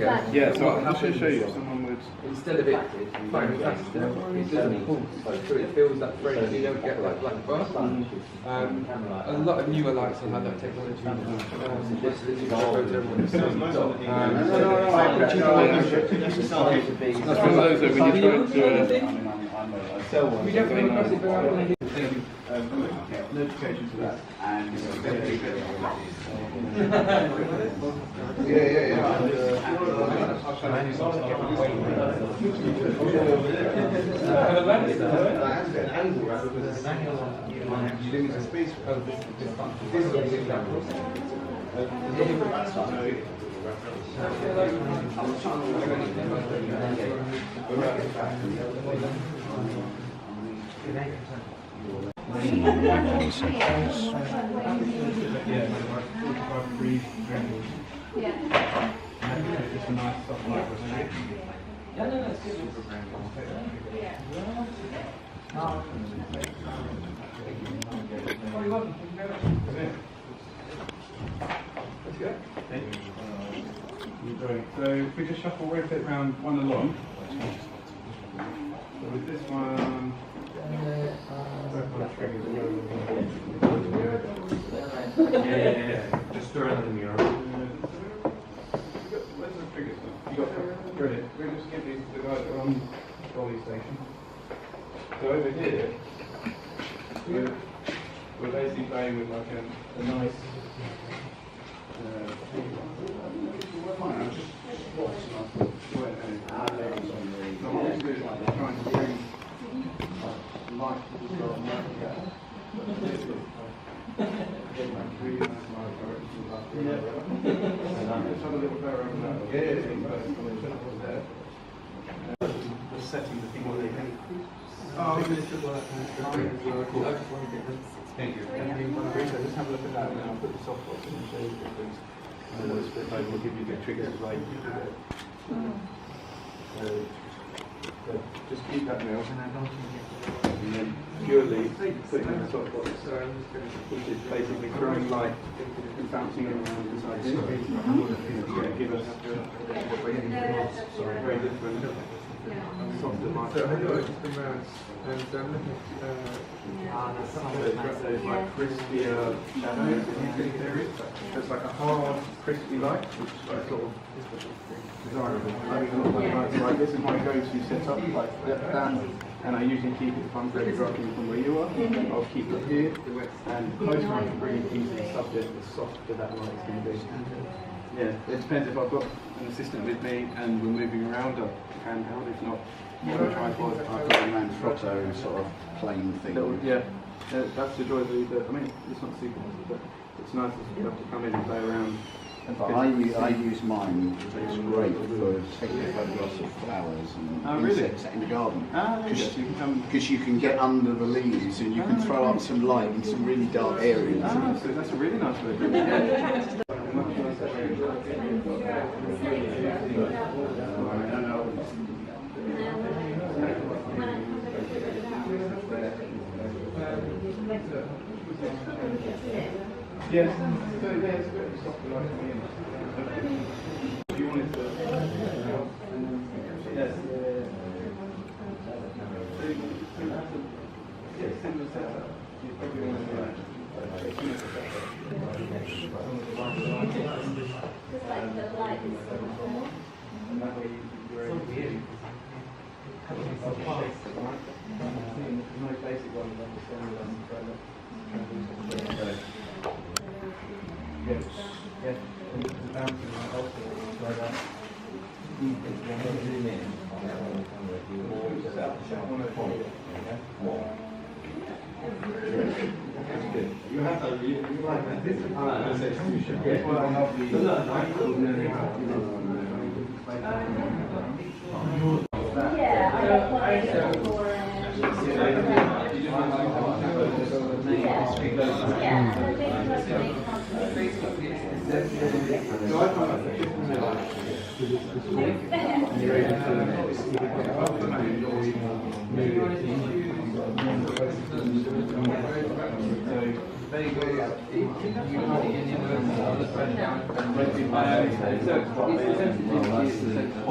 Yeah, so I'll show you. Someone would instead of it going faster, it doesn't pull so it feels that frame. You don't get that black bar. A lot of newer lights will have that technology. That's one of those that when you try to we definitely cross it around. notifications for that. And so if we just shuffle rotate round one along. So with this one, just throw it in the mirror. Where's the triggers? You got brilliant. We'll just get these to the guys that are on the trolley station. So over here, we're basically playing with like a nice. Setting the thing what they think. Thank you. Just have a look at that and I'll put the software in and show you the difference. And then we'll split over, we'll give you the triggers as well. Just keep that now. And then purely putting the software, which is basically throwing light and bouncing it around inside here. Give us very different. Softer light. So I know it's just around and I'm looking at those like crispier shadows in these areas. So it's like a hard, crispy light, which is like sort of desirable. I mean, a lot of lights like this is my go-to setup, like that. And I usually keep it if I'm very dropping from where you are. I'll keep it here. And most of I can really easily subject the softer that light is going to be. Yeah, it depends if I've got an assistant with me and we're moving around, I can handheld. If not, on a tripod. I've got a Manfrotto sort of plain thing. Yeah, that's the joy of the. I mean, it's not super, but it's nice to be able to come in and play around. But I use mine. It's great for taking photographs of flowers and insects in the garden. Because you can get under the leaves and you can throw up some light in some really dark areas. So that's a really nice way of doing it. Yes, so yeah, it's a bit of a softer light coming in. If you wanted to, yes, similar setup. You probably want to and that way you're able to hear. The most basic one is understanding yeah, and the bouncing also like that. You have to you like that. This is you should get one of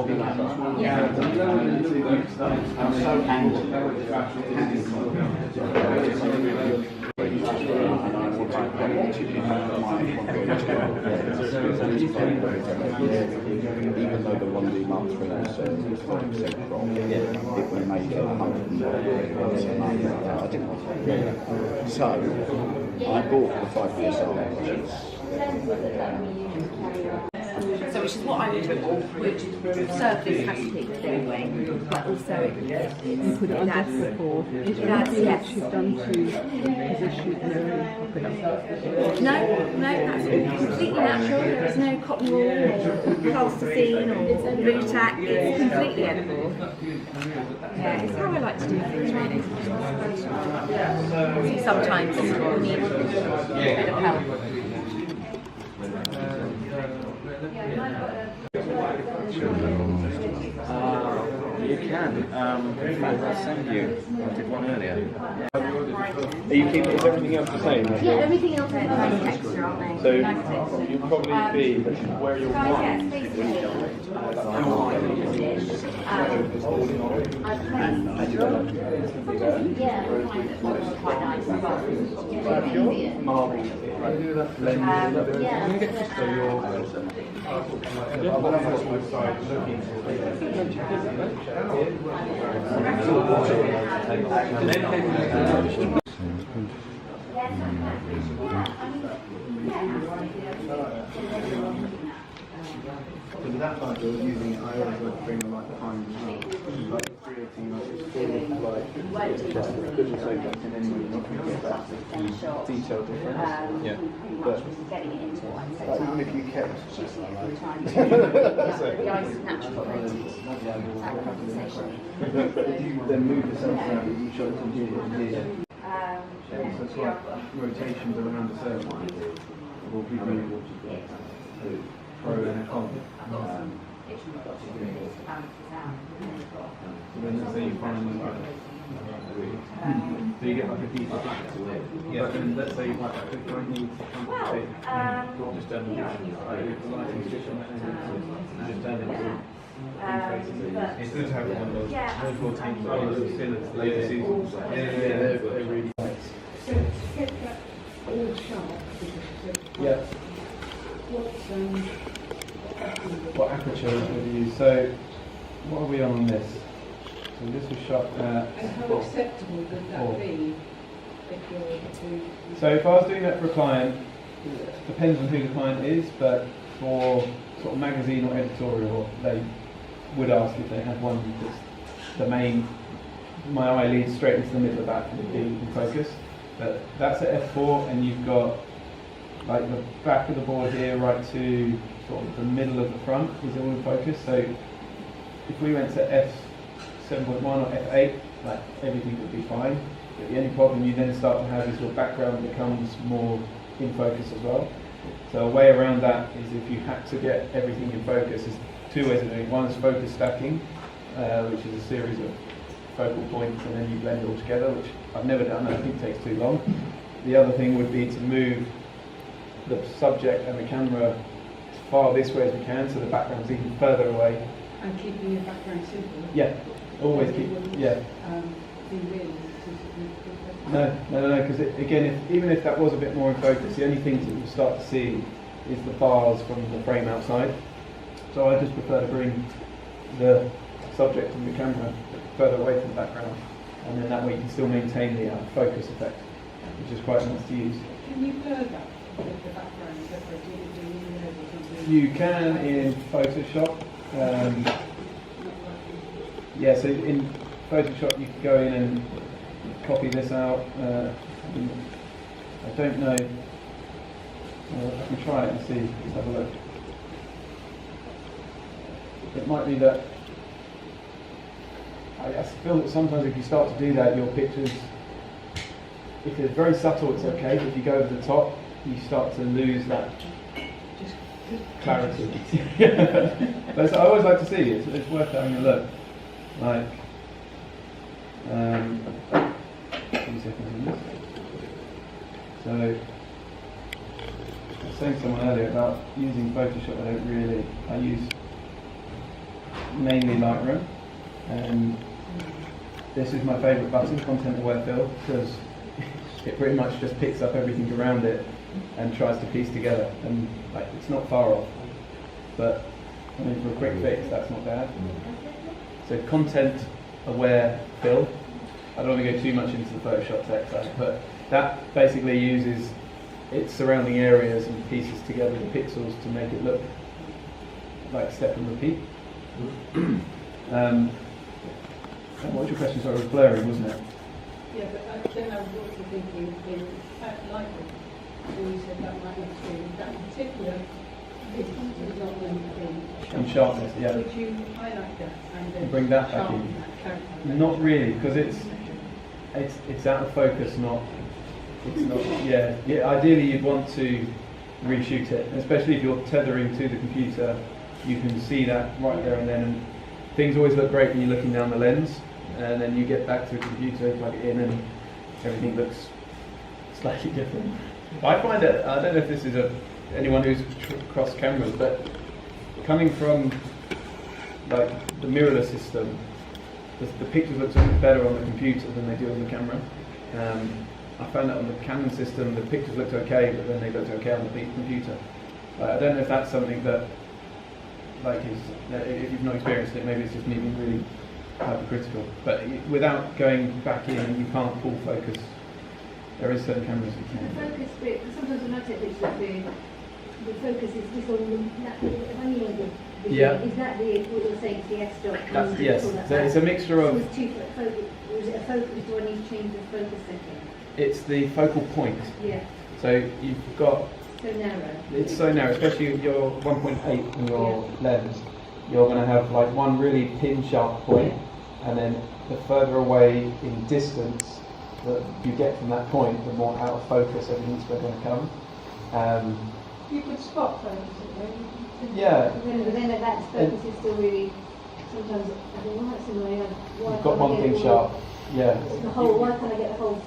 bobbing up. Yeah. I'm so angry. Even though the 1D Mark III was 40% crop, it would make it 100 a month. I didn't want it. So I bought the 5 DSL, which is So which is what I would do, which surface has to be anyway, but also it Put it on adds, desk before. Is it there adds, anything yes. that you've done to position it and pop it up? No, that's all completely natural. There is no cotton wool or plasticine or blue tack. It's completely edible. Yeah, it's how I like to do things really. Sometimes you need a bit of help. You can. In fact, I'll send you. I did one earlier. Are you keeping, is everything else the same? Yeah, everything else is nice texture, aren't they? So Nice texture. you'll probably be where you're Right, one. yes, basically. Yeah, quite nice. Marble. I do that blend. Yeah. So you're. I'm on the side looking So with that light, you're using it. I always like to bring the light behind as well. Like the 318, it's full of light. Couldn't say that in any way you can get that detail difference. Yeah. But getting it into one. Like even if you kept. The ice is natural. If you then move the sensor out, you show it from here to here. So it's like rotations around a circle. Will give you pro and con. So then let's say you find so you get like a deeper black to it. Yeah. But then let's say like if I need to compensate, just turn the lighting's just on that end, just turn it to. It's good to have one of those 14 later seasons. Yeah, they're really nice. Yeah. What aperture would you use? So, what are we on this? So this was shot at. And how acceptable would that be if you're So if I was doing that for a client, it depends on who the client is, but for sort of magazine or editorial, they would ask if they had one that's the main, my eye leads straight into the middle of that and it'd be in focus. But that's at f4 and you've got like the back of the board here right to sort of the middle of the front is all in focus. So if we went to f7.1 or f8, like everything would be fine. But the only problem you then start to have is your background becomes more in focus as well. So a way around that is if you had to get everything in focus, there's two ways of doing it. One is focus stacking, which is a series of focal points and then you blend it all together, which I've never done, I think it takes too long. The other thing would be to move the subject and the camera as far this way as we can, so the background's even further away. and keeping your background simple? Yeah, always keep, yeah. Be really No, because again, even if that was a bit more in focus, the only things that you start to see is the bars from the frame outside. So I just prefer to bring the subject and the camera further away from the background, and then that way you can still maintain the focus effect, which is quite nice to use. Can you blur that with the background separately? You can in Photoshop. Yeah, so in Photoshop you can go in and copy this out. I don't know. I can try it and see. Let's have a look. It might be that. I feel that sometimes if you start to do that, your pictures, if it's very subtle, it's okay. But if you go over the top, you start to lose that clarity. But I always like to see it. It's worth having a look. Like, 2 seconds on this. So, I was saying to someone earlier about using Photoshop. I use mainly Lightroom, and this is my favourite button, Content Aware Fill, because it pretty much just picks up everything around it and tries to piece together, and like it's not far off. But I mean, for a quick fix, that's not bad. So Content Aware Fill. I don't want to go too much into the Photoshop tech side, but that basically uses its surrounding areas and pieces together the pixels to make it look like step and repeat. What was your question? Sorry, it was blurry, wasn't it? Yeah, but then I was also thinking in Lightroom, when you said that might not be that particular And sharpness, yeah. Would you highlight that and then Bring that back sharpen in. that character? Not really, because it's out of focus. It's not. Yeah. Ideally, you'd want to reshoot it, especially if you're tethering to the computer. You can see that right there and then. And things always look great when you're looking down the lens, and then you get back to the computer, plug it in, and everything looks slightly different. I find it. I don't know if this is anyone who's cross cameras, but coming from like the mirrorless system, the pictures look so much better on the computer than they do on the camera. I found that on the Canon system, the pictures looked okay, but then they looked okay on the computer. I don't know if that's something that, like, if you've not experienced it, maybe it's just me being really hypercritical. But without going back in, you can't pull focus. There is certain cameras you The can. focus bit, because sometimes when I take pictures, the focus is just on that honey on the Yeah. Is that what you're saying, the f-stop? That's, yes, so it's a mixture So of, it's two focus, or is it a focus, do I need to change the focus setting? it's the focal point. Yeah, So you've got, so narrow. it's so narrow, especially with your 1.8 in your lens, you're going to have like one really pin sharp point, and then the further away in distance that you get from that point, the more out of focus everything's going to come. You could spot focus. Yeah. But then that focus is still really, sometimes I think, well, that's annoying. Why You've got can't I one get thing it sharp. all- Yeah. The whole, why can't I get the whole?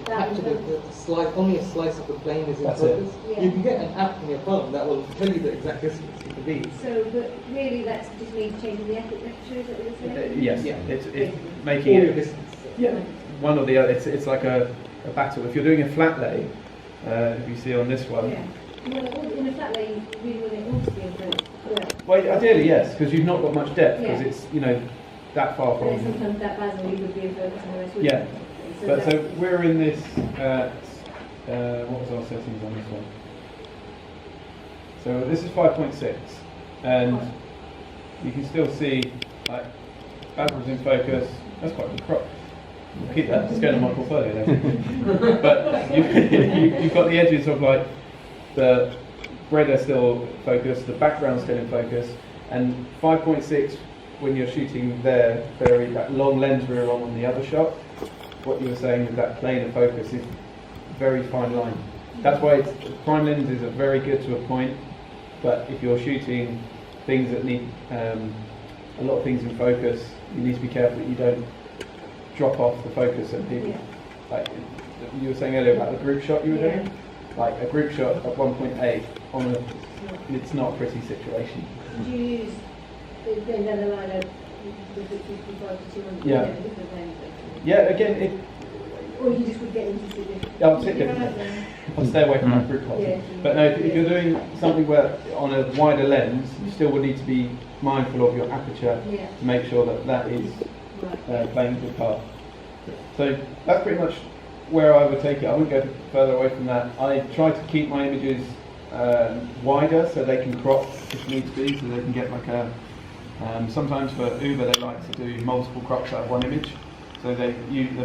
Capture the slice, only a slice of the plane is in That's it. focus. Yeah. You can get an app on your phone that will tell you the exact distance it could be. So, but really that's just me changing the aperture, is that what you're saying? Yes. Yeah. It's making Or your it. distance. Yeah. One or the other. It's like a battle. If you're doing a flat lay, if you see on this one. Yeah. Well, in a flat lay, you really want it all to be in focus. Correct. Well, ideally yes, because you've not got much depth, because Yeah. it's that far But then from. sometimes that basil would be in focus and the rest wouldn't. Yeah. So But so that's- we're in this. What was our settings on this one? So this is 5.6, and you can still see like basil's in focus. That's quite a good crop. I'll keep that. It's going on my portfolio later. But you've got the edges of like the bread are still focused, the background's still in focus, and 5.6 when you're shooting there, that long lens we're on the other shot. What you were saying with that plane of focus is very fine line. That's why prime lenses are very good to a point, but if you're shooting things that need a lot of things in focus, you need to be careful that you don't drop off the focus and people. Like you were saying earlier about the group shot you were doing. Like a group shot at 1.8 it's not a pretty situation. Did you use going down the line of the 55 to 200? Yeah. Different lengths? Yeah, again, Or you just would get into it. I'll sit there. I'll stay away from that group shot. Yeah. But no, if you're doing something where on a wider lens, you still would need to be mindful of your aperture Yeah. to make sure that is playing a good part. So that's pretty much where I would take it. I wouldn't go further away from that. I try to keep my images wider so they can crop if needs be, so they can get like a. Sometimes for Uber they like to do multiple crops out of one image. So the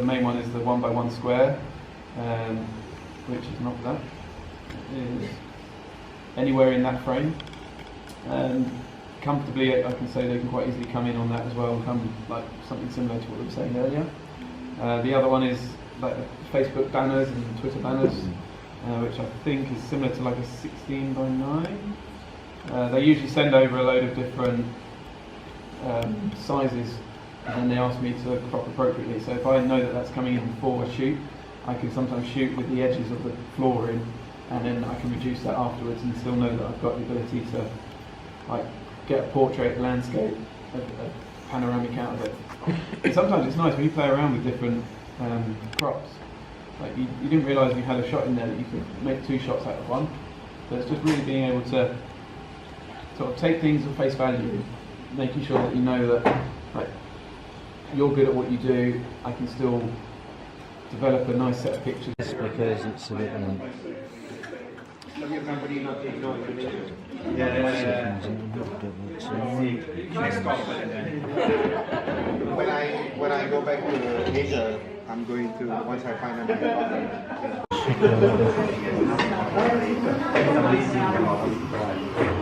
main one is the 1x1 square, which is not that. It is anywhere in that frame. And comfortably, I can say they can quite easily come in on that as well and come like something similar to what we were saying earlier. The other one is like Facebook banners and Twitter banners, which I think is similar to like a 16:9. They usually send over a load of different sizes, and then they ask me to crop appropriately. So if I know that that's coming in for a shoot, I can sometimes shoot with the edges of the floor in, and then I can reduce that afterwards and still know that I've got the ability to like get a portrait landscape a panoramic out of it. And sometimes it's nice when you play around with different crops. Like you didn't realise you had a shot in there that you could make 2 shots out of one. So it's just really being able to sort of take things at face value, making sure that you know that like you're good at what you do. I can still develop a nice set of pictures. Because it's a bit When I go back to Asia, I'm going to, once I find my apartment.